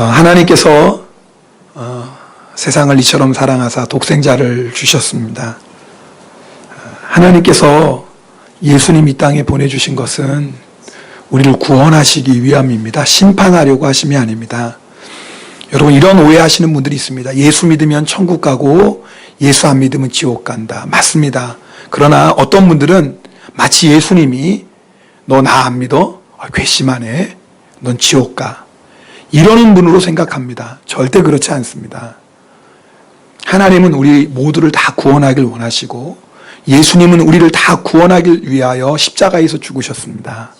하나님께서 세상을 이처럼 사랑하사 독생자를 주셨습니다. 하나님께서 예수님 이 땅에 보내주신 것은 우리를 구원하시기 위함입니다. 심판하려고 하심이 아닙니다. 여러분, 이런 오해하시는 분들이 있습니다. 예수 믿으면 천국 가고 예수 안 믿으면 지옥 간다. 맞습니다. 그러나 어떤 분들은 마치 예수님이 너 나 안 믿어? 괘씸하네. 넌 지옥 가. 이러는 분으로 생각합니다. 절대 그렇지 않습니다. 하나님은 우리 모두를 다 구원하길 원하시고 예수님은 우리를 다 구원하길 위하여 십자가에서 죽으셨습니다.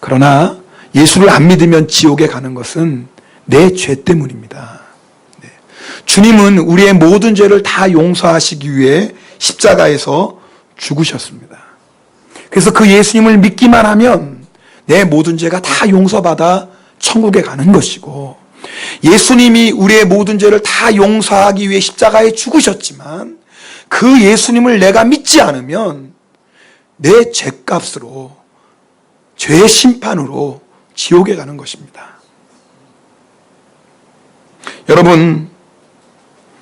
그러나 예수를 안 믿으면 지옥에 가는 것은 내 죄 때문입니다. 주님은 우리의 모든 죄를 다 용서하시기 위해 십자가에서 죽으셨습니다. 그래서 그 예수님을 믿기만 하면 내 모든 죄가 다 용서받아 천국에 가는 것이고, 예수님이 우리의 모든 죄를 다 용서하기 위해 십자가에 죽으셨지만 그 예수님을 내가 믿지 않으면 내 죄값으로, 죄의 심판으로 지옥에 가는 것입니다. 여러분,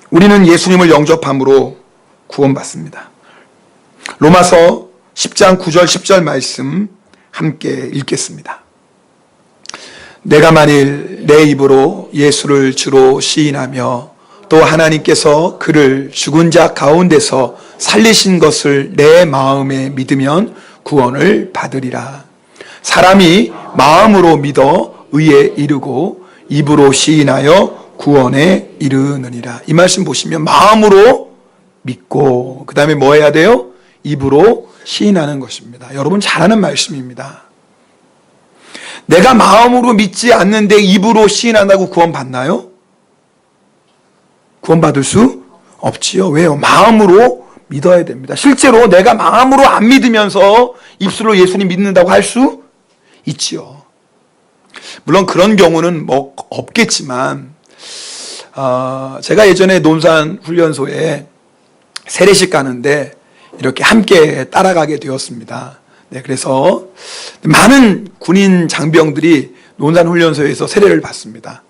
우리는 예수님을 영접함으로 구원받습니다. 로마서 10장 9절 10절 말씀 함께 읽겠습니다. 내가 만일 내 입으로 예수를 주로 시인하며 또 하나님께서 그를 죽은 자 가운데서 살리신 것을 내 마음에 믿으면 구원을 받으리라. 사람이 마음으로 믿어 의에 이르고 입으로 시인하여 구원에 이르느니라. 이 말씀 보시면 마음으로 믿고 그 다음에 뭐 해야 돼요? 입으로 시인하는 것입니다. 여러분, 잘 아는 말씀입니다. 내가 마음으로 믿지 않는데 입으로 시인한다고 구원받나요? 구원받을 수 없지요. 왜요? 마음으로 믿어야 됩니다. 실제로 내가 마음으로 안 믿으면서 입술로 예수님 믿는다고 할 수 있지요. 물론 그런 경우는 뭐 없겠지만, 제가 예전에 논산 훈련소에 세례식 가는데 이렇게 함께 따라가게 되었습니다. 네, 그래서 많은 군인 장병들이 논산 훈련소에서 세례를 받습니다.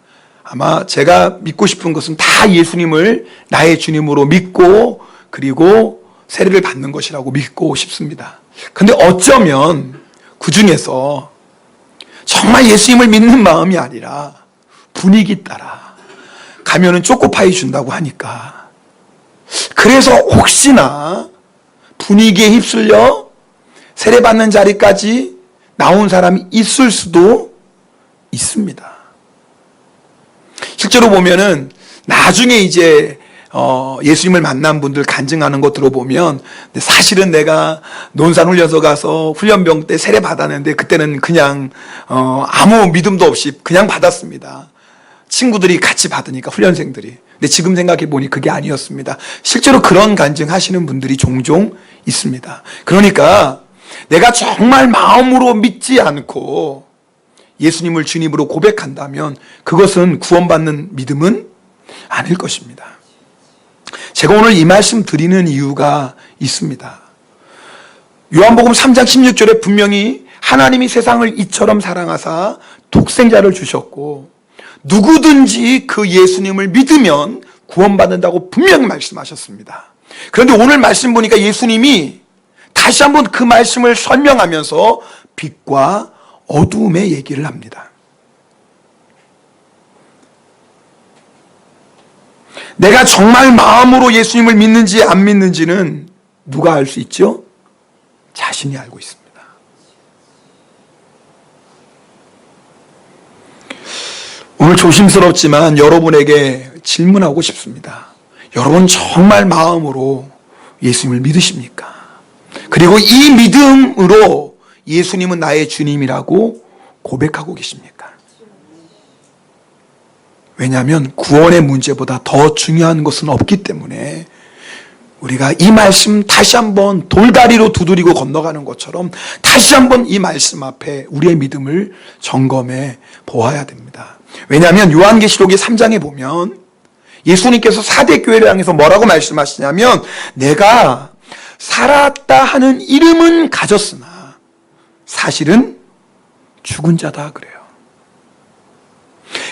아마 제가 믿고 싶은 것은 다 예수님을 나의 주님으로 믿고 그리고 세례를 받는 것이라고 믿고 싶습니다. 근데 어쩌면 그 중에서 정말 예수님을 믿는 마음이 아니라 분위기 따라 가면은 초코파이 준다고 하니까, 그래서 혹시나 분위기에 휩쓸려 세례받는 자리까지 나온 사람이 있을 수도 있습니다. 실제로 보면은 나중에 이제 예수님을 만난 분들 간증하는 거 들어보면, 사실은 내가 논산훈련소 가서 훈련병 때 세례 받았는데 그때는 그냥 아무 믿음도 없이 그냥 받았습니다. 친구들이 같이 받으니까, 훈련생들이. 근데 지금 생각해 보니 그게 아니었습니다. 실제로 그런 간증하시는 분들이 종종 있습니다. 그러니까 내가 정말 마음으로 믿지 않고 예수님을 주님으로 고백한다면 그것은 구원받는 믿음은 아닐 것입니다. 제가 오늘 이 말씀 드리는 이유가 있습니다. 요한복음 3장 16절에 분명히 하나님이 세상을 이처럼 사랑하사 독생자를 주셨고 누구든지 그 예수님을 믿으면 구원받는다고 분명히 말씀하셨습니다. 그런데 오늘 말씀 보니까 예수님이 다시 한번 그 말씀을 설명하면서 빛과 어두움의 얘기를 합니다. 내가 정말 마음으로 예수님을 믿는지 안 믿는지는 누가 알 수 있죠? 자신이 알고 있습니다. 오늘 조심스럽지만 여러분에게 질문하고 싶습니다. 여러분 정말 마음으로 예수님을 믿으십니까? 그리고 이 믿음으로 예수님은 나의 주님이라고 고백하고 계십니까? 왜냐하면 구원의 문제보다 더 중요한 것은 없기 때문에 우리가 이 말씀 다시 한번 돌다리로 두드리고 건너가는 것처럼 다시 한번 이 말씀 앞에 우리의 믿음을 점검해 보아야 됩니다. 왜냐하면 요한계시록의 3장에 보면 예수님께서 4대 교회를 향해서 뭐라고 말씀하시냐면, 내가 살았다 하는 이름은 가졌으나 사실은 죽은 자다 그래요.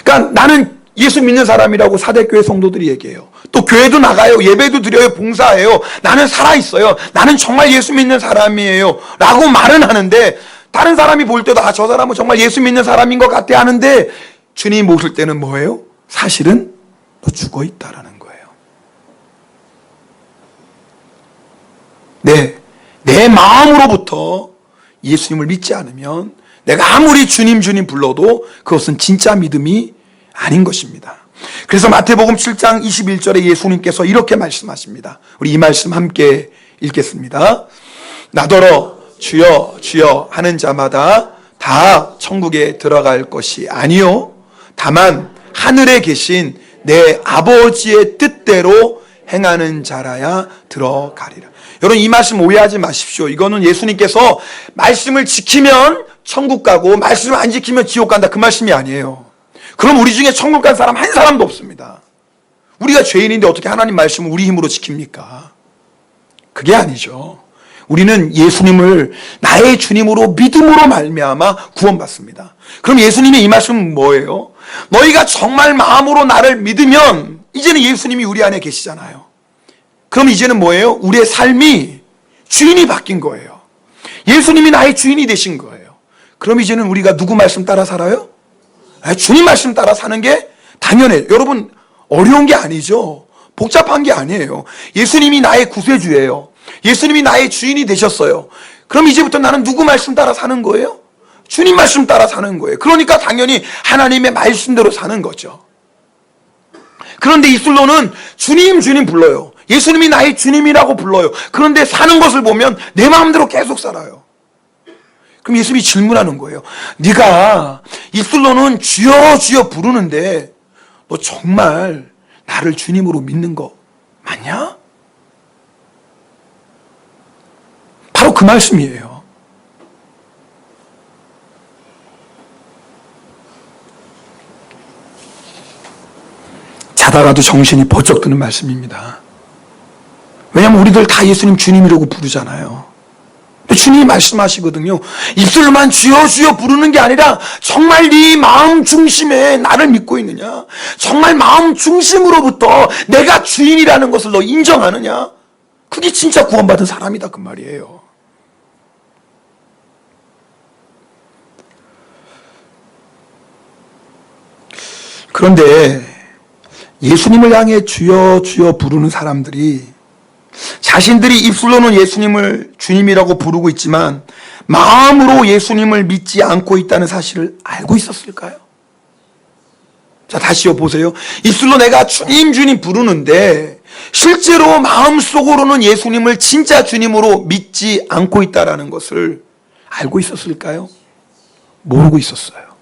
그러니까 그러니까 나는 예수 믿는 사람이라고 사대교회 성도들이 얘기해요. 또 교회도 나가요. 예배도 드려요. 봉사해요. 나는 살아있어요. 나는 정말 예수 믿는 사람이에요. 라고 말은 하는데 다른 사람이 볼 때도 저 사람은 정말 예수 믿는 사람인 것 같아 하는데 주님이 보실 때는 뭐예요? 사실은 너 죽어 있다라는 거예요. 내 마음으로부터 예수님을 믿지 않으면 내가 아무리 주님 주님 불러도 그것은 진짜 믿음이 아닌 것입니다. 그래서 마태복음 7장 21절에 예수님께서 이렇게 말씀하십니다. 우리 이 말씀 함께 읽겠습니다. 나더러 주여 주여 하는 자마다 다 천국에 들어갈 것이 아니요 다만 하늘에 계신 내 아버지의 뜻대로 행하는 자라야 들어가리라. 여러분 이 말씀 오해하지 마십시오. 이거는 예수님께서 말씀을 지키면 천국 가고 말씀을 안 지키면 지옥 간다 그 말씀이 아니에요. 그럼 우리 중에 천국 간 사람 한 사람도 없습니다. 우리가 죄인인데 어떻게 하나님 말씀을 우리 힘으로 지킵니까? 그게 아니죠. 우리는 예수님을 나의 주님으로 믿음으로 말미암아 구원받습니다. 그럼 예수님의 이 말씀은 뭐예요? 너희가 정말 마음으로 나를 믿으면 이제는 예수님이 우리 안에 계시잖아요. 그럼 이제는 뭐예요? 우리의 삶이 주인이 바뀐 거예요. 예수님이 나의 주인이 되신 거예요. 그럼 이제는 우리가 누구 말씀 따라 살아요? 주님 말씀 따라 사는 게 당연해요. 여러분 어려운 게 아니죠. 복잡한 게 아니에요. 예수님이 나의 구세주예요. 예수님이 나의 주인이 되셨어요. 그럼 이제부터 나는 누구 말씀 따라 사는 거예요? 주님 말씀 따라 사는 거예요. 그러니까 당연히 하나님의 말씀대로 사는 거죠. 그런데 입술로는 주님 주님 불러요. 예수님이 나의 주님이라고 불러요. 그런데 사는 것을 보면 내 마음대로 계속 살아요. 그럼 예수님이 질문하는 거예요. 네가 입술로는 주여 주여 부르는데 너 정말 나를 주님으로 믿는 거 맞냐? 바로 그 말씀이에요. 자다가도 정신이 번쩍 드는 말씀입니다. 왜냐하면 우리들 다 예수님 주님이라고 부르잖아요. 주님이 말씀하시거든요. 입술로만 주여 주여 부르는 게 아니라 정말 네 마음 중심에 나를 믿고 있느냐? 정말 마음 중심으로부터 내가 주인이라는 것을 너 인정하느냐? 그게 진짜 구원받은 사람이다 그 말이에요. 그런데 예수님을 향해 주여 주여 부르는 사람들이 자신들이 입술로는 예수님을 주님이라고 부르고 있지만 마음으로 예수님을 믿지 않고 있다는 사실을 알고 있었을까요? 자, 다시요 보세요. 입술로 내가 주님 주님 부르는데 실제로 마음속으로는 예수님을 진짜 주님으로 믿지 않고 있다는 것을 알고 있었을까요? 모르고 있었어요.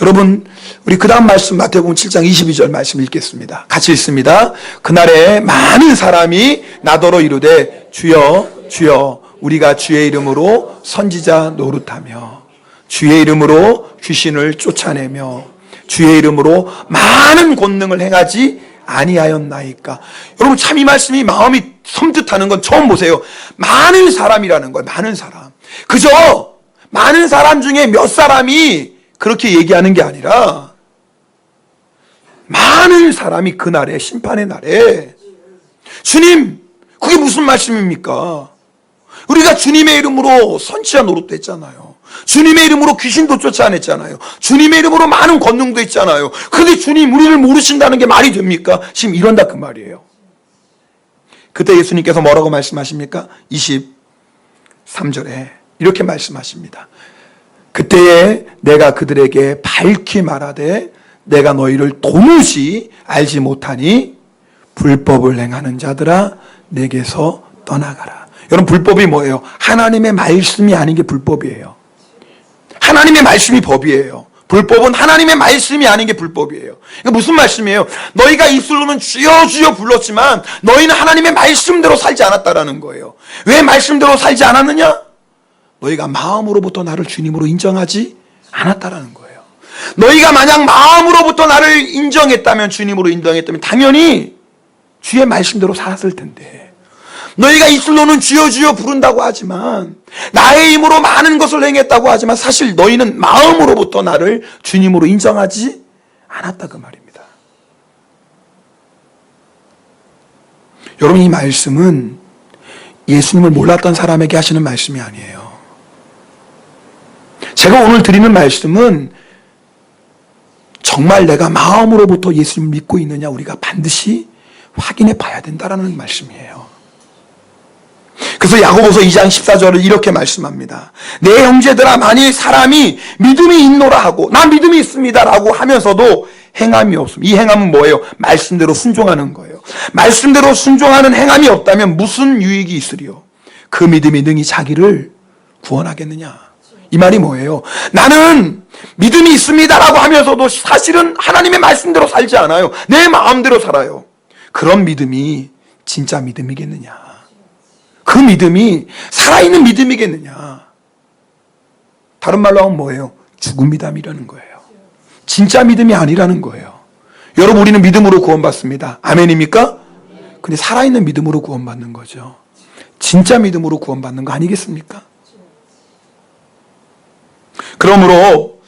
여러분 우리 그 다음 말씀 마태복음 7장 22절 말씀 읽겠습니다. 같이 읽습니다. 그날에 많은 사람이 나더러 이르되 주여 주여 우리가 주의 이름으로 선지자 노릇하며 주의 이름으로 귀신을 쫓아내며 주의 이름으로 많은 권능을 행하지 아니하였나이까. 여러분 참 이 말씀이 마음이 섬뜩하는 건 처음 보세요. 많은 사람이라는 거예요. 많은 사람. 그저 많은 사람 중에 몇 사람이 그렇게 얘기하는 게 아니라 많은 사람이 그날에 심판의 날에 주님 그게 무슨 말씀입니까? 우리가 주님의 이름으로 선지자 노릇도 했잖아요. 주님의 이름으로 귀신도 쫓아냈잖아요. 주님의 이름으로 많은 권능도 했잖아요. 그런데 주님 우리를 모르신다는 게 말이 됩니까? 지금 이런다 그 말이에요. 그때 예수님께서 뭐라고 말씀하십니까? 23절에 이렇게 말씀하십니다. 그때에 내가 그들에게 밝히 말하되 내가 너희를 도무지 알지 못하니 불법을 행하는 자들아 내게서 떠나가라. 여러분 불법이 뭐예요? 하나님의 말씀이 아닌 게 불법이에요. 하나님의 말씀이 법이에요. 불법은 하나님의 말씀이 아닌 게 불법이에요. 그러니까 무슨 말씀이에요? 너희가 입술로는 주여 주여 불렀지만 너희는 하나님의 말씀대로 살지 않았다라는 거예요. 왜 말씀대로 살지 않았느냐? 너희가 마음으로부터 나를 주님으로 인정하지 않았다라는 거예요. 너희가 만약 마음으로부터 나를 인정했다면, 주님으로 인정했다면 당연히 주의 말씀대로 살았을 텐데, 너희가 입술로는 주여 주여 부른다고 하지만, 나의 힘으로 많은 것을 행했다고 하지만 사실 너희는 마음으로부터 나를 주님으로 인정하지 않았다 그 말입니다. 여러분, 이 말씀은 예수님을 몰랐던 사람에게 하시는 말씀이 아니에요. 제가 오늘 드리는 말씀은 정말 내가 마음으로부터 예수님을 믿고 있느냐 우리가 반드시 확인해 봐야 된다라는 말씀이에요. 그래서 야고보서 2장 14절을 이렇게 말씀합니다. 내 형제들아, 만일 사람이 믿음이 있노라 하고 나 믿음이 있습니다 라고 하면서도 행함이 없음. 이 행함은 뭐예요? 말씀대로 순종하는 거예요. 말씀대로 순종하는 행함이 없다면 무슨 유익이 있으리요? 그 믿음이 능히 자기를 구원하겠느냐? 이 말이 뭐예요? 나는 믿음이 있습니다라고 하면서도 사실은 하나님의 말씀대로 살지 않아요. 내 마음대로 살아요. 그런 믿음이 진짜 믿음이겠느냐? 그 믿음이 살아있는 믿음이겠느냐? 다른 말로 하면 뭐예요? 죽은 믿음이라는 거예요. 진짜 믿음이 아니라는 거예요. 여러분, 우리는 믿음으로 구원받습니다. 아멘입니까? 근데 살아있는 믿음으로 구원받는 거죠. 진짜 믿음으로 구원받는 거 아니겠습니까? 그러므로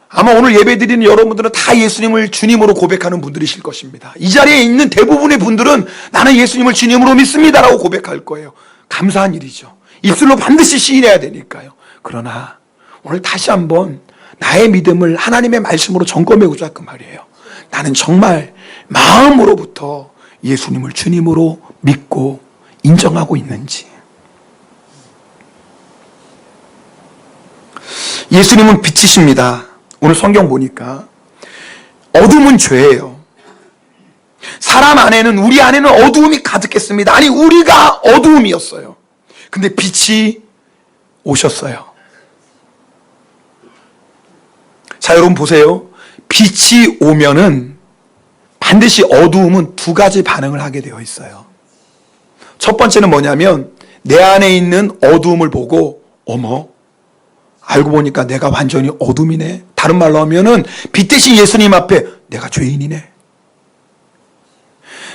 아마 오늘 예배드리는 여러분들은 다 예수님을 주님으로 고백하는 분들이실 것입니다. 이 자리에 있는 대부분의 분들은 나는 예수님을 주님으로 믿습니다라고 고백할 거예요. 감사한 일이죠. 입술로 반드시 시인해야 되니까요. 그러나 오늘 다시 한번 나의 믿음을 하나님의 말씀으로 점검해보자 그 말이에요. 나는 정말 마음으로부터 예수님을 주님으로 믿고 인정하고 있는지. 예수님은 빛이십니다. 오늘 성경 보니까 어둠은 죄예요. 사람 안에는, 우리 안에는 어두움이 가득했습니다. 아니, 우리가 어두움이었어요. 근데 빛이 오셨어요. 자, 여러분 보세요. 빛이 오면은 반드시 어두움은 두 가지 반응을 하게 되어 있어요. 첫 번째는 뭐냐면 내 안에 있는 어두움을 보고 어머, 알고 보니까 내가 완전히 어둠이네. 다른 말로 하면은 빛 대신 예수님 앞에 내가 죄인이네.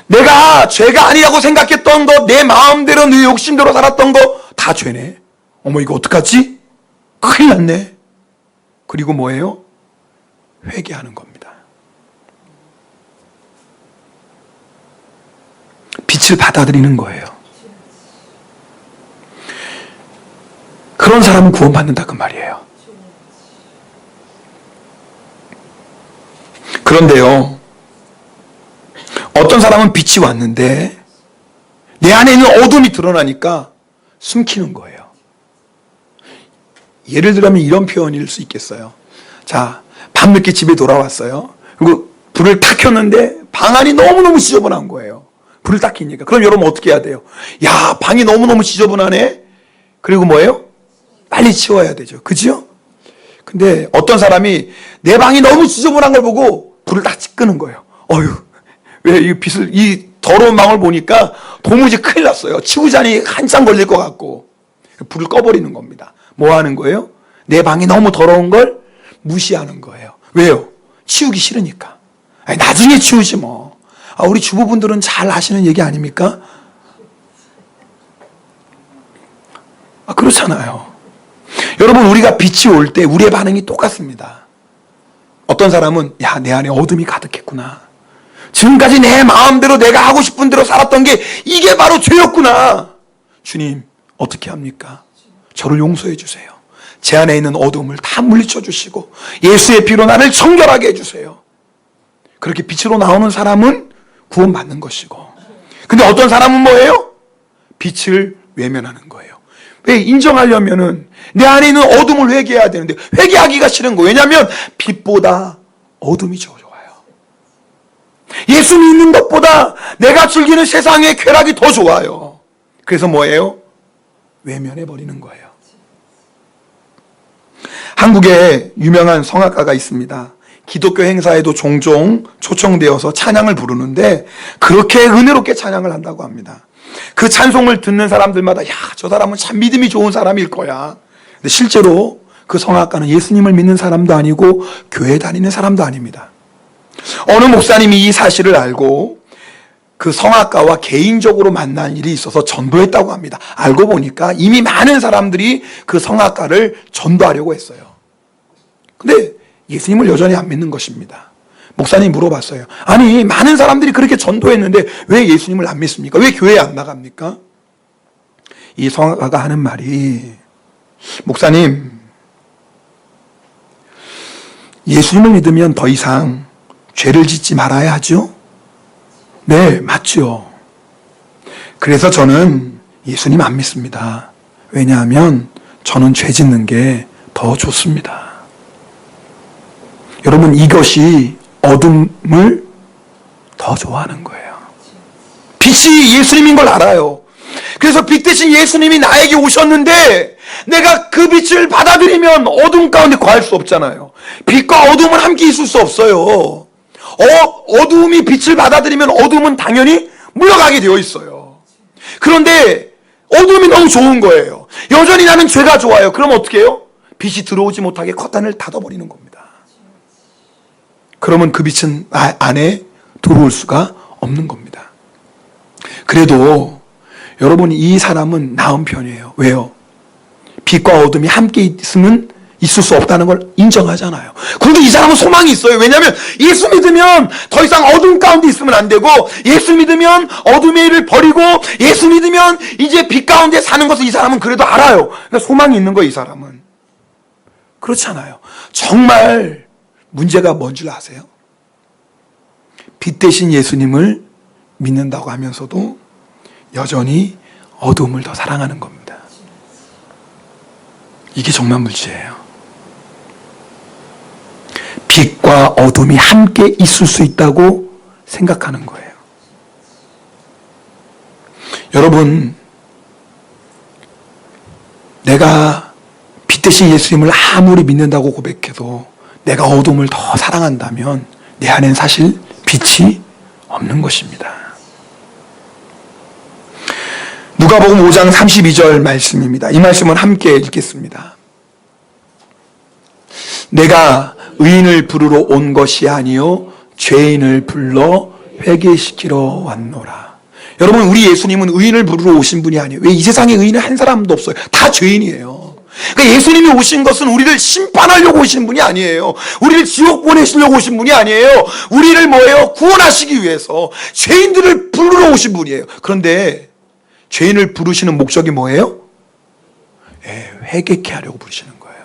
내가 죄가 아니라고 생각했던 거, 내 마음대로 내 욕심대로 살았던 거 다 죄네. 어머, 이거 어떡하지? 큰일 났네. 그리고 뭐예요? 회개하는 겁니다. 빛을 받아들이는 거예요. 그런 사람은 구원받는다 그 말이에요. 그런데요, 어떤 사람은 빛이 왔는데 내 안에 있는 어둠이 드러나니까 숨기는 거예요. 예를 들면 이런 표현일 수 있겠어요. 자, 밤늦게 집에 돌아왔어요. 그리고 불을 탁 켰는데 방 안이 너무너무 지저분한 거예요. 불을 딱 켜니까. 그럼 여러분 어떻게 해야 돼요? 야, 방이 너무너무 지저분하네. 그리고 뭐예요? 빨리 치워야 되죠. 그죠? 근데 어떤 사람이 내 방이 너무 지저분한 걸 보고 불을 딱 끄는 거예요. 어휴, 왜 이 더러운 방을 보니까 도무지 큰일 났어요. 치우자니 한참 걸릴 것 같고. 불을 꺼버리는 겁니다. 뭐 하는 거예요? 내 방이 너무 더러운 걸 무시하는 거예요. 왜요? 치우기 싫으니까. 아니, 나중에 치우지 뭐. 우리 주부분들은 잘 아시는 얘기 아닙니까? 그렇잖아요. 여러분, 우리가 빛이 올 때 우리의 반응이 똑같습니다. 어떤 사람은 야, 내 안에 어둠이 가득했구나. 지금까지 내 마음대로 내가 하고 싶은 대로 살았던 게 이게 바로 죄였구나. 주님, 어떻게 합니까? 저를 용서해 주세요. 제 안에 있는 어둠을 다 물리쳐 주시고 예수의 피로 나를 청결하게 해주세요. 그렇게 빛으로 나오는 사람은 구원받는 것이고, 근데 어떤 사람은 뭐예요? 빛을 외면하는 거예요. 왜? 인정하려면은 내 안에 있는 어둠을 회개해야 되는데 회개하기가 싫은 거예요. 왜냐하면 빛보다 어둠이 좋아요. 예수 믿는 것보다 내가 즐기는 세상의 쾌락이 더 좋아요. 그래서 뭐예요? 외면해버리는 거예요. 한국에 유명한 성악가가 있습니다. 기독교 행사에도 종종 초청되어서 찬양을 부르는데 그렇게 은혜롭게 찬양을 한다고 합니다. 그 찬송을 듣는 사람들마다 야, 저 사람은 참 믿음이 좋은 사람일 거야. 근데 실제로 그 성악가는 예수님을 믿는 사람도 아니고 교회 다니는 사람도 아닙니다. 어느 목사님이 이 사실을 알고 그 성악가와 개인적으로 만난 일이 있어서 전도했다고 합니다. 알고 보니까 이미 많은 사람들이 그 성악가를 전도하려고 했어요. 근데 예수님을 여전히 안 믿는 것입니다. 목사님이 물어봤어요. 아니, 많은 사람들이 그렇게 전도했는데 왜 예수님을 안 믿습니까? 왜 교회에 안 나갑니까? 이 성화가가 하는 말이, 목사님, 예수님을 믿으면 더 이상 죄를 짓지 말아야 하죠? 네, 맞죠. 그래서 저는 예수님 안 믿습니다. 왜냐하면 저는 죄 짓는 게 더 좋습니다. 여러분, 이것이 어둠을 더 좋아하는 거예요. 빛이 예수님인 걸 알아요. 그래서 빛 대신 예수님이 나에게 오셨는데 내가 그 빛을 받아들이면 어둠 가운데 거할 수 없잖아요. 빛과 어둠은 함께 있을 수 없어요. 어둠이 빛을 받아들이면 어둠은 당연히 물러가게 되어 있어요. 그런데 어둠이 너무 좋은 거예요. 여전히 나는 죄가 좋아요. 그럼 어떻게 해요? 빛이 들어오지 못하게 커튼을 닫아버리는 겁니다. 그러면 그 빛은 안에 들어올 수가 없는 겁니다. 그래도 여러분, 이 사람은 나은 편이에요. 왜요? 빛과 어둠이 함께 있으면 있을 수 없다는 걸 인정하잖아요. 그런데 이 사람은 소망이 있어요. 왜냐하면 예수 믿으면 더 이상 어둠 가운데 있으면 안 되고, 예수 믿으면 어둠의 일을 버리고, 예수 믿으면 이제 빛 가운데 사는 것을 이 사람은 그래도 알아요. 그러니까 소망이 있는 거예요, 이 사람은. 그렇잖아요. 정말 문제가 뭔 줄 아세요? 빛 대신 예수님을 믿는다고 하면서도 여전히 어둠을 더 사랑하는 겁니다. 이게 정말 문제예요. 빛과 어둠이 함께 있을 수 있다고 생각하는 거예요. 여러분, 내가 빛 대신 예수님을 아무리 믿는다고 고백해도 내가 어둠을 더 사랑한다면 내 안엔 사실 빛이 없는 것입니다. 누가복음 5장 32절 말씀입니다. 이 말씀은 함께 읽겠습니다. 내가 의인을 부르러 온 것이 아니요 죄인을 불러 회개시키러 왔노라. 여러분, 우리 예수님은 의인을 부르러 오신 분이 아니에요. 왜? 이 세상에 의인은 한 사람도 없어요. 다 죄인이에요. 그러니까 예수님이 오신 것은 우리를 심판하려고 오신 분이 아니에요. 우리를 지옥 보내시려고 오신 분이 아니에요. 우리를 뭐예요? 구원하시기 위해서 죄인들을 부르러 오신 분이에요. 그런데 죄인을 부르시는 목적이 뭐예요? 회개케 하려고 부르시는 거예요.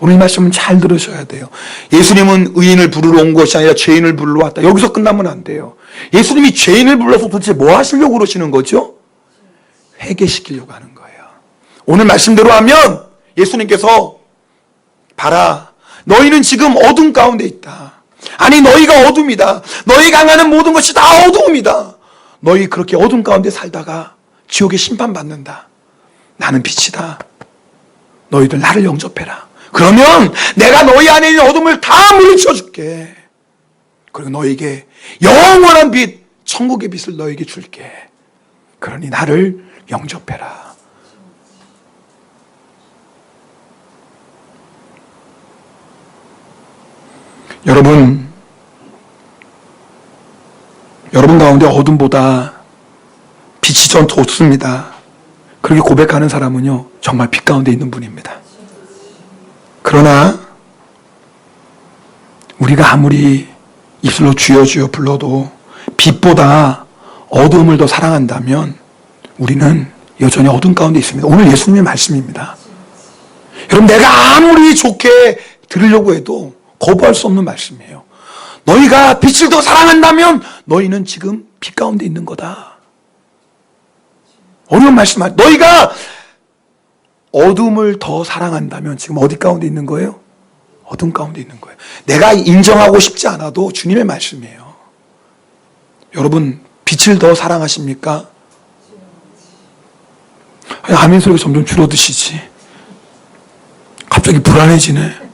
오늘 이 말씀은 잘 들으셔야 돼요. 예수님은 의인을 부르러 온 것이 아니라 죄인을 부르러 왔다. 여기서 끝나면 안 돼요. 예수님이 죄인을 불러서 도대체 뭐 하시려고 그러시는 거죠? 회개시키려고 하는 거예요. 오늘 말씀대로 하면 예수님께서, 봐라, 너희는 지금 어둠 가운데 있다. 아니, 너희가 어둠이다. 너희가 행하는 모든 것이 다 어둠이다. 너희 그렇게 어둠 가운데 살다가 지옥에 심판받는다. 나는 빛이다. 너희들 나를 영접해라. 그러면 내가 너희 안에 있는 어둠을 다 물리쳐 줄게. 그리고 너희에게 영원한 빛, 천국의 빛을 너희에게 줄게. 그러니 나를 영접해라. 여러분 가운데 어둠보다 빛이 전 좋습니다. 그렇게 고백하는 사람은요, 정말 빛 가운데 있는 분입니다. 그러나 우리가 아무리 입술로 주여 주여 불러도 빛보다 어둠을 더 사랑한다면 우리는 여전히 어둠 가운데 있습니다. 오늘 예수님의 말씀입니다. 여러분, 내가 아무리 좋게 들으려고 해도 거부할 수 없는 말씀이에요. 너희가 빛을 더 사랑한다면 너희는 지금 빛 가운데 있는 거다. 어려운 말씀. 너희가 어둠을 더 사랑한다면 지금 어디 가운데 있는 거예요? 어둠 가운데 있는 거예요. 내가 인정하고 싶지 않아도 주님의 말씀이에요. 여러분, 빛을 더 사랑하십니까? 아멘 소리가 점점 줄어드시지. 갑자기 불안해지네.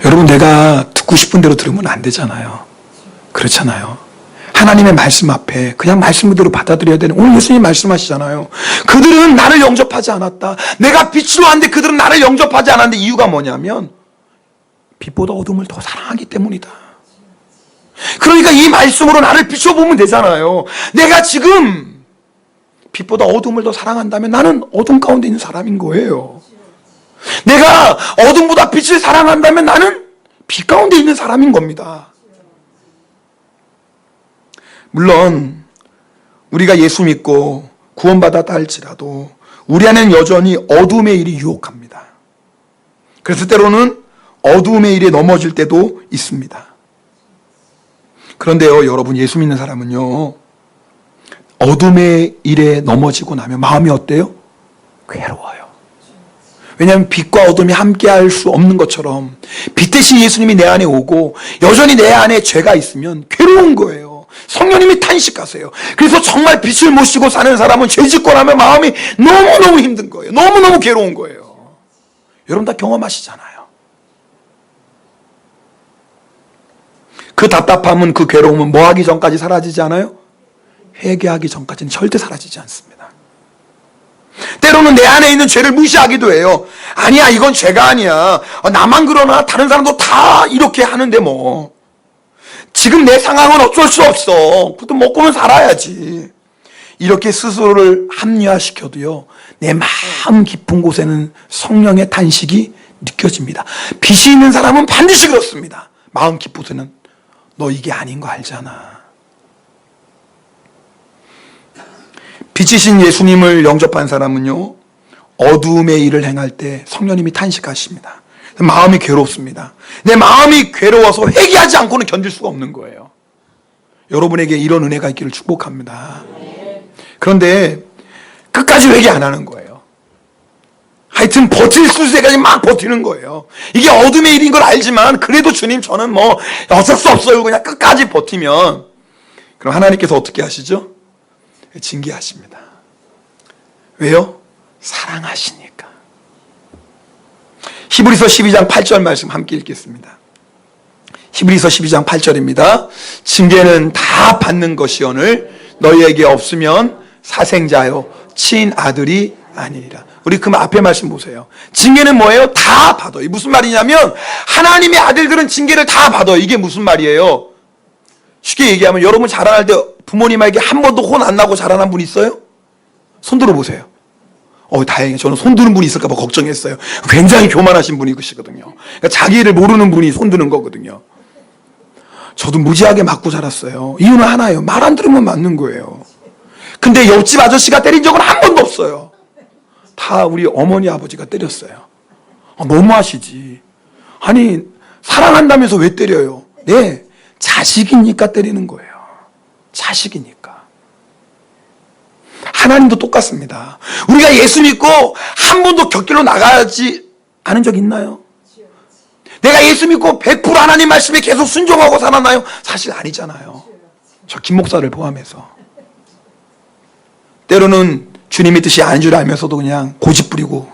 여러분, 내가 듣고 싶은 대로 들으면 안 되잖아요. 그렇잖아요. 하나님의 말씀 앞에 그냥 말씀 그대로 받아들여야 되는, 오늘 예수님 말씀하시잖아요. 그들은 나를 영접하지 않았다. 내가 빛으로 왔는데 그들은 나를 영접하지 않았는데 이유가 뭐냐면 빛보다 어둠을 더 사랑하기 때문이다. 그러니까 이 말씀으로 나를 비춰보면 되잖아요. 내가 지금 빛보다 어둠을 더 사랑한다면 나는 어둠 가운데 있는 사람인 거예요. 내가 어둠보다 빛을 사랑한다면 나는 빛 가운데 있는 사람인 겁니다. 물론 우리가 예수 믿고 구원받았다 할지라도 우리 안에는 여전히 어둠의 일이 유혹합니다. 그래서 때로는 어둠의 일에 넘어질 때도 있습니다. 그런데요, 여러분, 예수 믿는 사람은요, 어둠의 일에 넘어지고 나면 마음이 어때요? 괴로워요. 왜냐하면 빛과 어둠이 함께할 수 없는 것처럼 빛 대신 예수님이 내 안에 오고 여전히 내 안에 죄가 있으면 괴로운 거예요. 성령님이 탄식하세요. 그래서 정말 빛을 모시고 사는 사람은 죄짓고 나면 마음이 너무너무 힘든 거예요. 너무너무 괴로운 거예요. 여러분 다 경험하시잖아요. 그 답답함은, 그 괴로움은 뭐 하기 전까지 사라지지 않아요? 회개하기 전까지는 절대 사라지지 않습니다. 때로는 내 안에 있는 죄를 무시하기도 해요. 아니야, 이건 죄가 아니야. 나만 그러나 다른 사람도 다 이렇게 하는데 뭐. 지금 내 상황은 어쩔 수 없어. 그것도 먹고는 살아야지. 이렇게 스스로를 합리화시켜도요, 내 마음 깊은 곳에는 성령의 탄식이 느껴집니다. 빛이 있는 사람은 반드시 그렇습니다. 마음 깊은 곳에는 너 이게 아닌 거 알잖아. 빛이신 예수님을 영접한 사람은요, 어두움의 일을 행할 때 성령님이 탄식하십니다. 마음이 괴롭습니다. 내 마음이 괴로워서 회개하지 않고는 견딜 수가 없는 거예요. 여러분에게 이런 은혜가 있기를 축복합니다. 그런데 끝까지 회개 안 하는 거예요. 하여튼 버틸 수 있을 때까지 막 버티는 거예요. 이게 어둠의 일인 걸 알지만 그래도 주님 저는 뭐 어쩔 수 없어요. 그냥 끝까지 버티면, 그럼 하나님께서 어떻게 하시죠? 징계하십니다. 왜요? 사랑하시니까. 히브리서 12장 8절 말씀 함께 읽겠습니다. 히브리서 12장 8절입니다. 징계는 다 받는 것이오늘 너희에게 없으면 사생자요 친아들이 아니리라. 우리 그 앞에 말씀 보세요. 징계는 뭐예요? 다 받아요. 무슨 말이냐면 하나님의 아들들은 징계를 다 받아요. 이게 무슨 말이에요? 쉽게 얘기하면 여러분 자라날 때 부모님에게 한 번도 혼 안 나고 자라난 분 있어요? 손 들어보세요. 다행이에요. 저는 손 드는 분이 있을까 봐 걱정했어요. 굉장히 교만하신 분이 계시거든요. 그러니까 자기를 모르는 분이 손 드는 거거든요. 저도 무지하게 맞고 자랐어요. 이유는 하나예요. 말 안 들으면 맞는 거예요. 근데 옆집 아저씨가 때린 적은 한 번도 없어요. 다 우리 어머니 아버지가 때렸어요. 너무하시지. 아니 사랑한다면서 왜 때려요? 네, 자식이니까 때리는 거예요. 자식이니까. 하나님도 똑같습니다. 우리가 예수 믿고 한 번도 곁길로 나가지 않은 적 있나요? 내가 예수 믿고 100% 하나님 말씀에 계속 순종하고 살았나요? 사실 아니잖아요. 저 김 목사를 포함해서. 때로는 주님의 뜻이 아닌 줄 알면서도 그냥 고집 부리고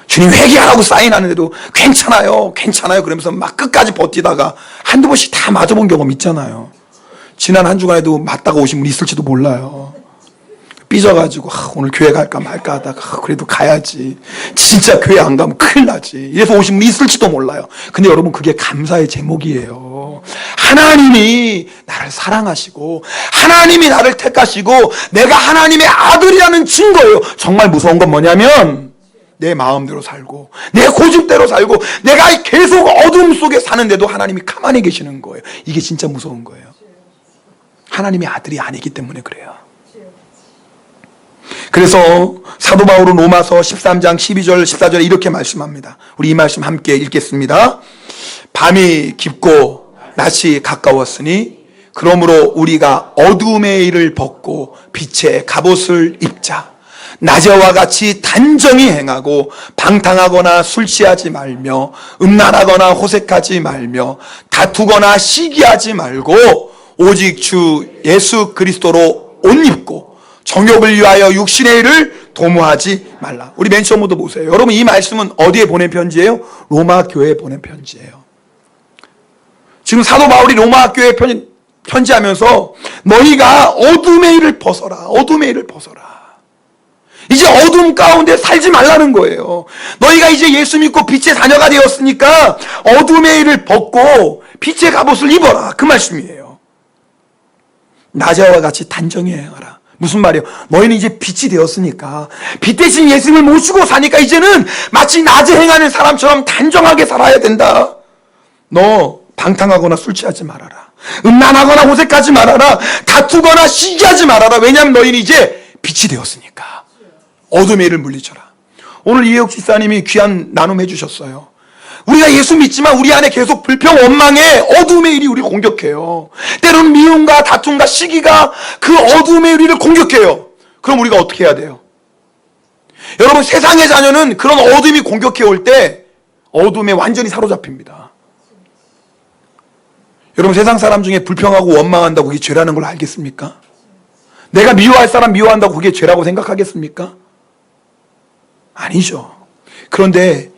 주님 회개하라고 사인하는데도 괜찮아요 그러면서 막 끝까지 버티다가 한두 번씩 다 맞아본 경험 있잖아요. 지난 한 주간에도 맞다가 오신 분 있을지도 몰라요. 삐져가지고 오늘 교회 갈까 말까 하다가 그래도 가야지, 진짜 교회 안 가면 큰일 나지, 이래서 오신 분 있을지도 몰라요. 근데 여러분 그게 감사의 제목이에요. 하나님이 나를 사랑하시고 하나님이 나를 택하시고 내가 하나님의 아들이라는 증거예요. 정말 무서운 건 뭐냐면 내 마음대로 살고 내 고집대로 살고 내가 계속 어둠 속에 사는데도 하나님이 가만히 계시는 거예요. 이게 진짜 무서운 거예요. 하나님의 아들이 아니기 때문에 그래요. 그래서 사도 바울은 로마서 13장 12절 14절에 이렇게 말씀합니다. 우리 이 말씀 함께 읽겠습니다. 밤이 깊고 낮이 가까웠으니 그러므로 우리가 어둠의 일을 벗고 빛의 갑옷을 입자. 낮에와 같이 단정히 행하고 방탕하거나 술 취하지 말며 음란하거나 호색하지 말며 다투거나 시기하지 말고 오직 주 예수 그리스도로 옷 입고 정욕을 위하여 육신의 일을 도모하지 말라. 우리 맨 처음부터 보세요. 여러분 이 말씀은 어디에 보낸 편지예요? 로마 교회에 보낸 편지예요. 지금 사도 바울이 로마 교회에 편지하면서 너희가 어둠의 일을 벗어라. 어둠의 일을 벗어라. 이제 어둠 가운데 살지 말라는 거예요. 너희가 이제 예수 믿고 빛의 자녀가 되었으니까 어둠의 일을 벗고 빛의 갑옷을 입어라. 그 말씀이에요. 낮에와 같이 단정히 행하라. 무슨 말이에요? 너희는 이제 빛이 되었으니까, 빛 대신 예수님을 모시고 사니까 이제는 마치 낮에 행하는 사람처럼 단정하게 살아야 된다. 너 방탕하거나 술 취하지 말아라. 음란하거나 호색하지 말아라. 다투거나 시기하지 말아라. 왜냐하면 너희는 이제 빛이 되었으니까. 어둠의 일을 물리쳐라. 오늘 이혜욱 집사님이 귀한 나눔 해주셨어요. 우리가 예수 믿지만 우리 안에 계속 불평, 원망의 어둠의 일이 우리를 공격해요. 때로는 미움과 다툼과 시기가 그 어둠의 우리를 공격해요. 그럼 우리가 어떻게 해야 돼요? 여러분, 세상의 자녀는 그런 어둠이 공격해 올 때 어둠에 완전히 사로잡힙니다. 여러분, 세상 사람 중에 불평하고 원망한다고 그게 죄라는 걸 알겠습니까? 내가 미워할 사람 미워한다고 그게 죄라고 생각하겠습니까? 아니죠. 그런데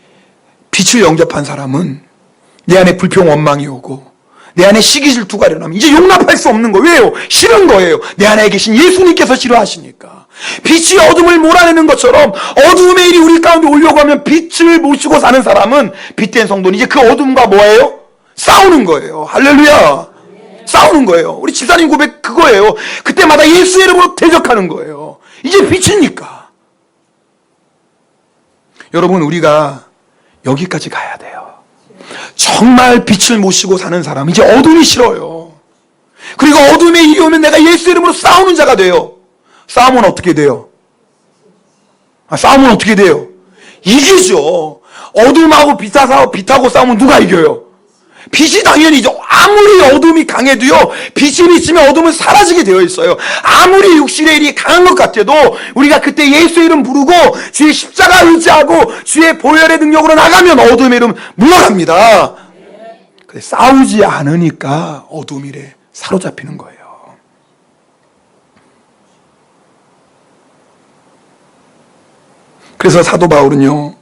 빛을 영접한 사람은 내 안에 불평 원망이 오고 내 안에 시기 질투가 일어나면 이제 용납할 수 없는 거예요. 왜요? 싫은 거예요. 내 안에 계신 예수님께서 싫어하시니까. 빛이 어둠을 몰아내는 것처럼 어둠의 일이 우리 가운데 오려고 하면 빛을 모시고 사는 사람은 빛된 성도는 이제 그 어둠과 뭐예요? 싸우는 거예요. 할렐루야. 싸우는 거예요. 우리 집사님 고백 그거예요. 그때마다 예수의 이름으로 대적하는 거예요. 이제 빛이니까. 여러분, 우리가 여기까지 가야 돼요. 정말 빛을 모시고 사는 사람, 이제 어둠이 싫어요. 그리고 어둠에 일이 오면 내가 예수 이름으로 싸우는 자가 돼요. 싸움은 어떻게 돼요? 싸움은 어떻게 돼요? 이기죠. 어둠하고 빛하고 싸우면 누가 이겨요? 빛이 당연히 이죠. 아무리 어둠이 강해도요, 빛이 있으면 어둠은 사라지게 되어 있어요. 아무리 육신의 일이 강한 것 같아도 우리가 그때 예수의 이름 부르고 주의 십자가 의지하고 주의 보혈의 능력으로 나가면 어둠의 이름 물러갑니다. 근데 싸우지 않으니까 어둠일에 사로잡히는 거예요. 그래서 사도 바울은요,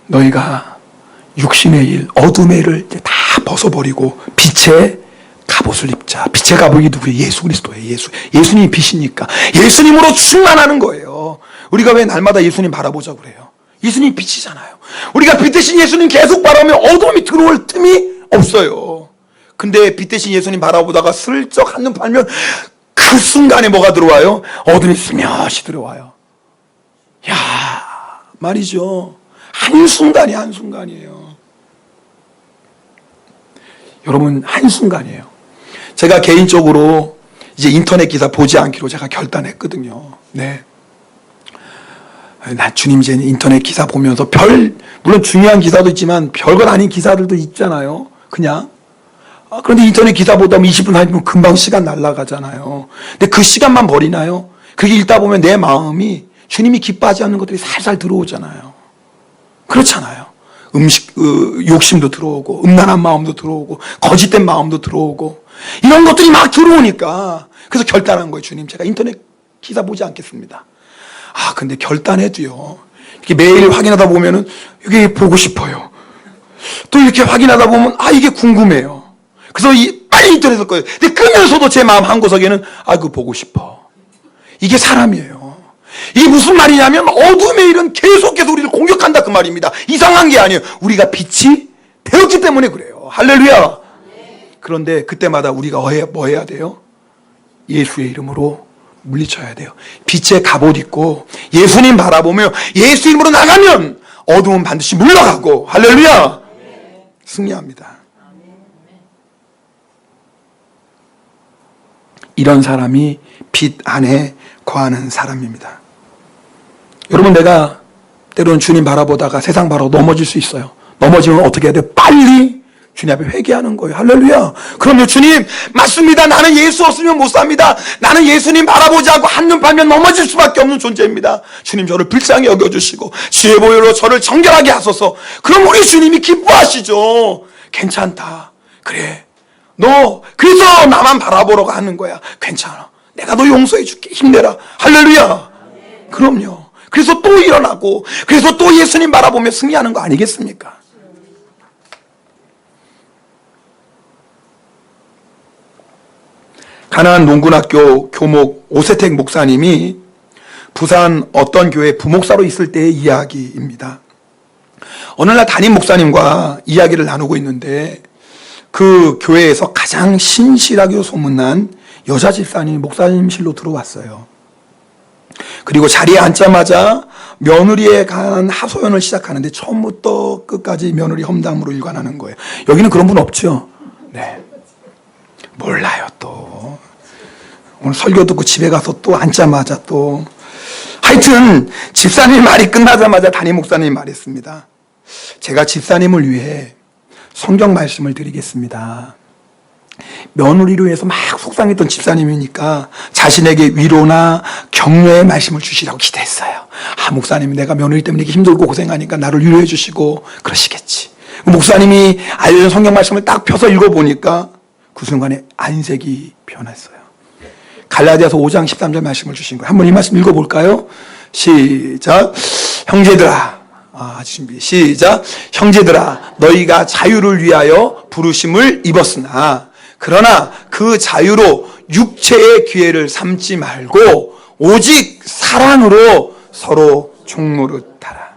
너희가 육신의 일, 어둠의 일을 이제 다 벗어버리고 빛의 갑옷을 입자. 빛의 갑옷이 누구예요? 예수 그리스도예요. 예수님이 빛이니까 예수님으로 충만하는 거예요. 우리가 왜 날마다 예수님 바라보자고 그래요? 예수님 빛이잖아요. 우리가 빛 대신 예수님 계속 바라보면 어둠이 들어올 틈이 없어요. 근데 빛 대신 예수님 바라보다가 슬쩍 한눈 팔면 그 순간에 뭐가 들어와요? 어둠이 스며시 들어와요. 야, 말이죠. 한순간이에요. 여러분, 한순간이에요. 제가 개인적으로 이제 인터넷 기사 보지 않기로 제가 결단했거든요. 네. 나 주님 이제 인터넷 기사 보면서 물론 중요한 기사도 있지만 별것 아닌 기사들도 있잖아요. 그냥. 그런데 인터넷 기사 보다 20분, 30분 금방 시간 날아가잖아요. 근데 그 시간만 버리나요? 그게 읽다 보면 내 마음이 주님이 기뻐하지 않는 것들이 살살 들어오잖아요. 그렇잖아요. 욕심도 들어오고, 음란한 마음도 들어오고, 거짓된 마음도 들어오고, 이런 것들이 막 들어오니까, 그래서 결단한 거예요. 주님, 제가 인터넷 기사 보지 않겠습니다. 근데 결단해도요, 이렇게 매일 확인하다 보면은, 이게 보고 싶어요. 또 이렇게 확인하다 보면, 이게 궁금해요. 그래서 빨리 인터넷을 꺼요. 근데 끄면서도 제 마음 한구석에는, 그거 보고 싶어. 이게 사람이에요. 이게 무슨 말이냐면 어둠의 일은 계속해서 우리를 공격한다 그 말입니다. 이상한 게 아니에요. 우리가 빛이 되었기 때문에 그래요. 할렐루야. 그런데 그때마다 우리가 뭐 해야 돼요? 예수의 이름으로 물리쳐야 돼요. 빛의 갑옷 입고 예수님 바라보며 예수 이름으로 나가면 어둠은 반드시 물러가고, 할렐루야, 승리합니다. 이런 사람이 빛 안에 거하는 사람입니다. 여러분, 내가 때로는 주님 바라보다가 세상 바라보고 넘어질 수 있어요. 넘어지면 어떻게 해야 돼요? 빨리 주님 앞에 회개하는 거예요. 할렐루야. 그럼요, 주님 맞습니다. 나는 예수 없으면 못 삽니다. 나는 예수님 바라보지 않고 한눈 팔면 넘어질 수밖에 없는 존재입니다. 주님 저를 불쌍히 여겨주시고 주의 보혈로 저를 정결하게 하소서. 그럼 우리 주님이 기뻐하시죠. 괜찮다. 그래, 너 그래서 나만 바라보러 가는 거야. 괜찮아. 내가 너 용서해 줄게. 힘내라. 할렐루야. 그럼요. 그래서 또 일어나고, 그래서 또 예수님 바라보며 승리하는 거 아니겠습니까? 가나안 농군학교 교목 오세택 목사님이 부산 어떤 교회 부목사로 있을 때의 이야기입니다. 어느 날 담임 목사님과 이야기를 나누고 있는데 그 교회에서 가장 신실하게 소문난 여자 집사님이 목사님실로 들어왔어요. 그리고 자리에 앉자마자 며느리에 관한 하소연을 시작하는데 처음부터 끝까지 며느리 험담으로 일관하는 거예요. 여기는 그런 분 없죠? 네. 몰라요, 또. 오늘 설교 듣고 집에 가서 또 앉자마자 또. 하여튼, 집사님 말이 끝나자마자 담임 목사님이 말했습니다. 제가 집사님을 위해 성경 말씀을 드리겠습니다. 며느리로 해서 막 속상했던 집사님이니까 자신에게 위로나 격려의 말씀을 주시라고 기대했어요. 목사님, 내가 며느리 때문에 이렇게 힘들고 고생하니까 나를 위로해 주시고 그러시겠지. 목사님이 알려준 성경 말씀을 딱 펴서 읽어보니까 그 순간에 안색이 변했어요. 갈라디아서 5장 13절 말씀을 주신 거예요. 한번 이 말씀 읽어볼까요? 시작. 형제들아, 준비. 시작. 형제들아, 너희가 자유를 위하여 부르심을 입었으나 그러나 그 자유로 육체의 기회를 삼지 말고 오직 사랑으로 서로 종노릇하라.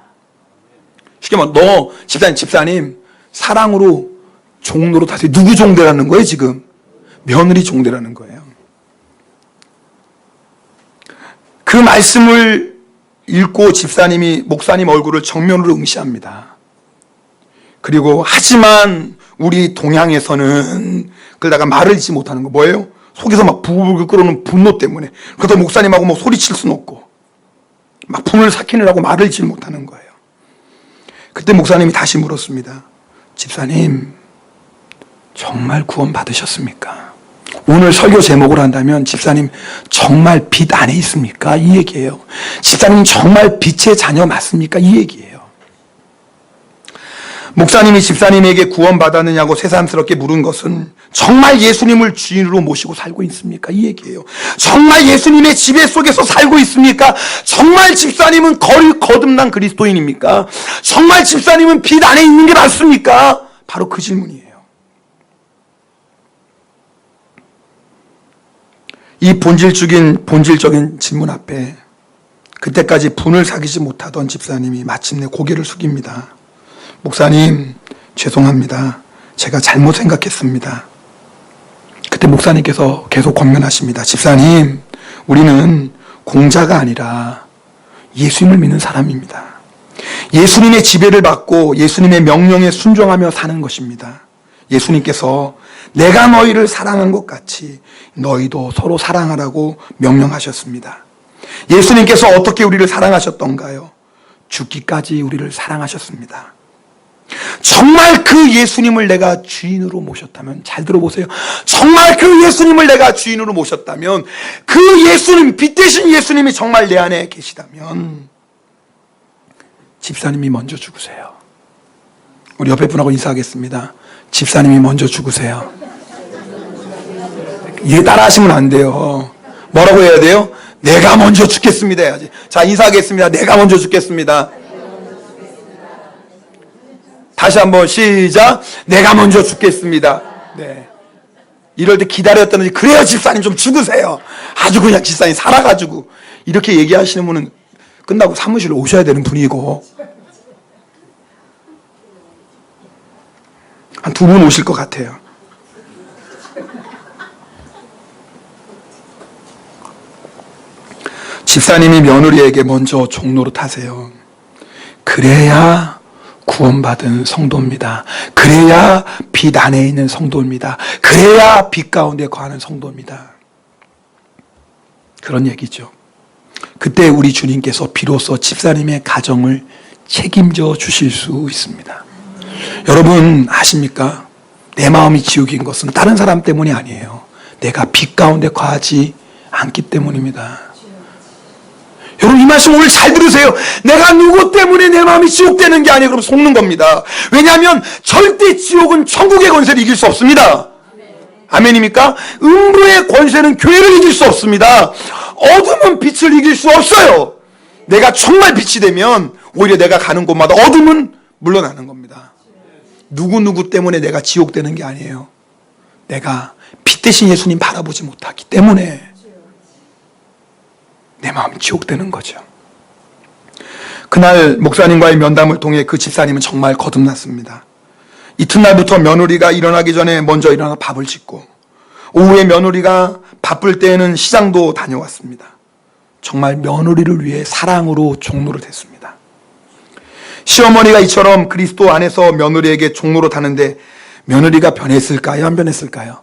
쉽게 말하면 너 집사님 사랑으로 종노릇하세요. 누구 종대라는 거예요 지금? 며느리 종대라는 거예요. 그 말씀을 읽고 집사님이 목사님 얼굴을 정면으로 응시합니다. 그리고 하지만 우리 동양에서는 그러다가 말을 잊지 못하는 거 뭐예요? 속에서 막 부글부글 끓어오는 분노 때문에. 그래서 목사님하고 뭐 소리칠 수는 없고 막 분을 삭히느라고 말을 잊지 못하는 거예요. 그때 목사님이 다시 물었습니다. 집사님, 정말 구원 받으셨습니까? 오늘 설교 제목을 한다면 집사님 정말 빛 안에 있습니까? 이 얘기예요. 집사님 정말 빛의 자녀 맞습니까? 이 얘기예요. 목사님이 집사님에게 구원받았느냐고 새삼스럽게 물은 것은 정말 예수님을 주인으로 모시고 살고 있습니까? 이 얘기예요. 정말 예수님의 지배 속에서 살고 있습니까? 정말 집사님은 거듭난 그리스도인입니까? 정말 집사님은 빛 안에 있는 게 맞습니까? 바로 그 질문이에요. 이 본질적인 질문 앞에 그때까지 분을 사귀지 못하던 집사님이 마침내 고개를 숙입니다. 목사님, 죄송합니다. 제가 잘못 생각했습니다. 그때 목사님께서 계속 권면하십니다. 집사님, 우리는 공자가 아니라 예수님을 믿는 사람입니다. 예수님의 지배를 받고 예수님의 명령에 순종하며 사는 것입니다. 예수님께서 내가 너희를 사랑한 것 같이 너희도 서로 사랑하라고 명령하셨습니다. 예수님께서 어떻게 우리를 사랑하셨던가요? 죽기까지 우리를 사랑하셨습니다. 정말 그 예수님을 내가 주인으로 모셨다면, 잘 들어보세요. 정말 그 예수님을 내가 주인으로 모셨다면, 그 예수님, 빛 대신 예수님이 정말 내 안에 계시다면 집사님이 먼저 죽으세요. 우리 옆에 분하고 인사하겠습니다. 집사님이 먼저 죽으세요. 이게 따라하시면 안 돼요. 뭐라고 해야 돼요? 내가 먼저 죽겠습니다 해야지. 자, 인사하겠습니다. 내가 먼저 죽겠습니다. 다시 한번 시작. 내가 먼저 죽겠습니다. 네. 이럴 때 기다렸더니 그래요 집사님 좀 죽으세요. 아주 그냥 집사님 살아가지고 이렇게 얘기하시는 분은 끝나고 사무실로 오셔야 되는 분이고 한 2분 오실 것 같아요. 집사님이 며느리에게 먼저 종노릇 하세요. 그래야 구원받은 성도입니다. 그래야 빛 안에 있는 성도입니다. 그래야 빛 가운데 거하는 성도입니다. 그런 얘기죠. 그때 우리 주님께서 비로소 집사님의 가정을 책임져 주실 수 있습니다. 여러분 아십니까? 내 마음이 지옥인 것은 다른 사람 때문이 아니에요. 내가 빛 가운데 거하지 않기 때문입니다. 여러분 이 말씀 오늘 잘 들으세요. 내가 누구 때문에 내 마음이 지옥되는 게 아니에요. 그럼 속는 겁니다. 왜냐하면 절대 지옥은 천국의 권세를 이길 수 없습니다. 아멘입니까? 음부의 권세는 교회를 이길 수 없습니다. 어둠은 빛을 이길 수 없어요. 내가 정말 빛이 되면 오히려 내가 가는 곳마다 어둠은 물러나는 겁니다. 누구 때문에 내가 지옥되는 게 아니에요. 내가 빛 대신 예수님 바라보지 못하기 때문에 내 마음이 지옥되는 거죠. 그날 목사님과의 면담을 통해 그 집사님은 정말 거듭났습니다. 이튿날부터 며느리가 일어나기 전에 먼저 일어나 밥을 짓고 오후에 며느리가 바쁠 때에는 시장도 다녀왔습니다. 정말 며느리를 위해 사랑으로 종로를 댔습니다. 시어머니가 이처럼 그리스도 안에서 며느리에게 종로를 타는데 며느리가 변했을까요? 안 변했을까요?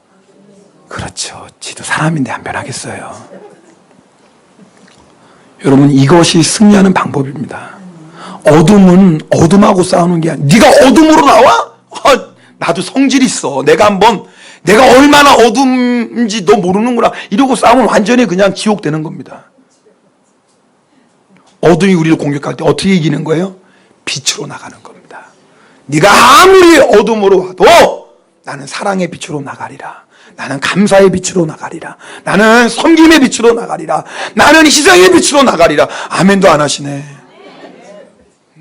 그렇죠. 지도 사람인데 안 변하겠어요. 여러분, 이것이 승리하는 방법입니다. 어둠은 어둠하고 싸우는 게 아니라 네가 어둠으로 나와? 나도 성질 있어. 내가 얼마나 어둠인지 너 모르는구나. 이러고 싸우면 완전히 그냥 지옥 되는 겁니다. 어둠이 우리를 공격할 때 어떻게 이기는 거예요? 빛으로 나가는 겁니다. 네가 아무리 어둠으로 와도 나는 사랑의 빛으로 나가리라. 나는 감사의 빛으로 나가리라. 나는 섬김의 빛으로 나가리라. 나는 희생의 빛으로 나가리라. 아멘도 안 하시네.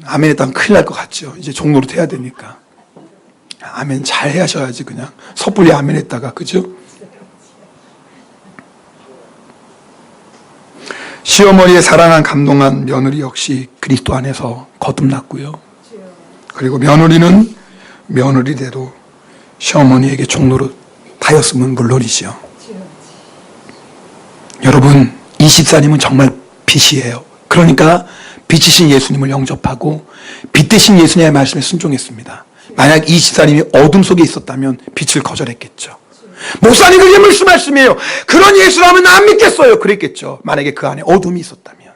아멘 했다면 큰일 날 것 같죠. 이제 종로릇 해야 되니까. 아멘 잘 하셔야지. 그냥 섣불리 아멘 했다가, 그죠? 시어머니의 사랑한 감동한 며느리 역시 그리스도 안에서 거듭났고요. 그리고 며느리는 며느리대로 시어머니에게 종로릇 하였으면 물론이죠. 여러분, 이 집사님은 정말 빛이에요. 그러니까 빛이신 예수님을 영접하고 빛 대신 예수님의 말씀에 순종했습니다. 만약 이 집사님이 어둠 속에 있었다면 빛을 거절했겠죠. 목사님, 그게 무슨 말씀이에요? 그런 예수라면 안 믿겠어요. 그랬겠죠. 만약에 그 안에 어둠이 있었다면.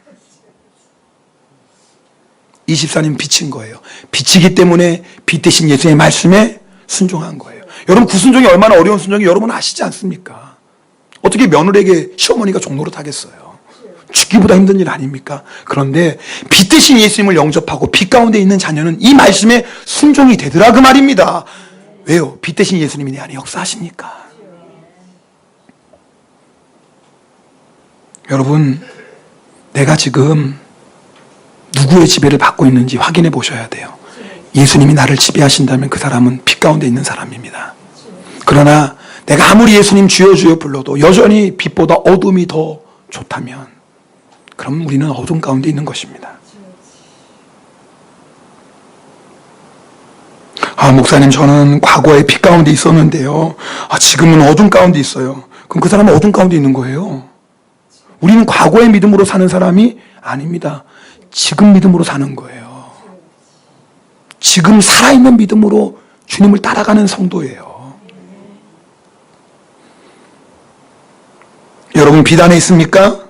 이 집사님 빛인 거예요. 빛이기 때문에 빛 대신 예수님의 말씀에 순종한 거예요. 여러분, 그 순종이 얼마나 어려운 순종이 여러분 아시지 않습니까? 어떻게 며느리에게 시어머니가 종로릇 하겠어요? 죽기보다 힘든 일 아닙니까? 그런데 빛 대신 예수님을 영접하고 빛 가운데 있는 자녀는 이 말씀에 순종이 되더라, 그 말입니다. 왜요? 빛 대신 예수님이 내 안에 역사하시니까. 여러분, 내가 지금 누구의 지배를 받고 있는지 확인해 보셔야 돼요. 예수님이 나를 지배하신다면 그 사람은 빛 가운데 있는 사람입니다. 그러나 내가 아무리 예수님 주여 주여 불러도 여전히 빛보다 어둠이 더 좋다면 그럼 우리는 어둠 가운데 있는 것입니다. 목사님, 저는 과거에 빛 가운데 있었는데요. 지금은 어둠 가운데 있어요. 그럼 그 사람은 어둠 가운데 있는 거예요. 우리는 과거의 믿음으로 사는 사람이 아닙니다. 지금 믿음으로 사는 거예요. 지금 살아있는 믿음으로 주님을 따라가는 성도예요. 여러분, 빛 안에 있습니까?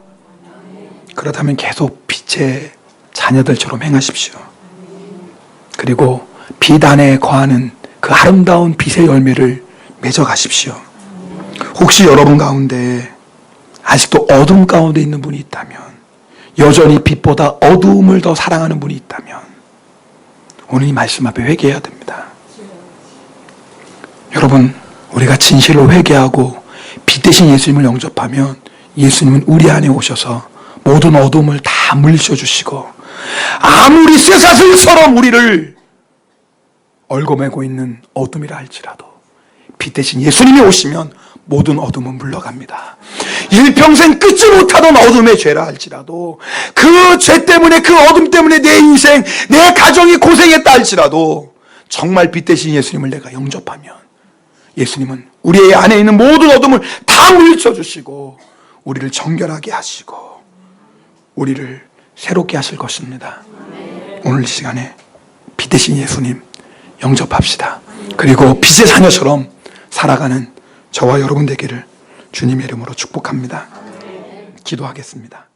그렇다면 계속 빛의 자녀들처럼 행하십시오. 그리고 빛 안에 거하는 그 아름다운 빛의 열매를 맺어가십시오. 혹시 여러분 가운데 아직도 어둠 가운데 있는 분이 있다면, 여전히 빛보다 어둠을 더 사랑하는 분이 있다면 오늘 이 말씀 앞에 회개해야 됩니다. 여러분, 우리가 진실로 회개하고 빛 대신 예수님을 영접하면 예수님은 우리 안에 오셔서 모든 어둠을 다 물리쳐 주시고, 아무리 쇠사슬처럼 우리를 얽어매고 있는 어둠이라 할지라도 빛 대신 예수님이 오시면 모든 어둠은 물러갑니다. 일평생 끊지 못하던 어둠의 죄라 할지라도, 그 죄 때문에, 그 어둠 때문에 내 인생, 내 가정이 고생했다 할지라도 정말 빛 대신 예수님을 내가 영접하면 예수님은 우리 안에 있는 모든 어둠을 다 물리쳐 주시고 우리를 정결하게 하시고 우리를 새롭게 하실 것입니다. 오늘 이 시간에 빛 대신 예수님 영접합시다. 그리고 빛의 자녀처럼 살아가는 저와 여러분 되기를 주님의 이름으로 축복합니다. 기도하겠습니다.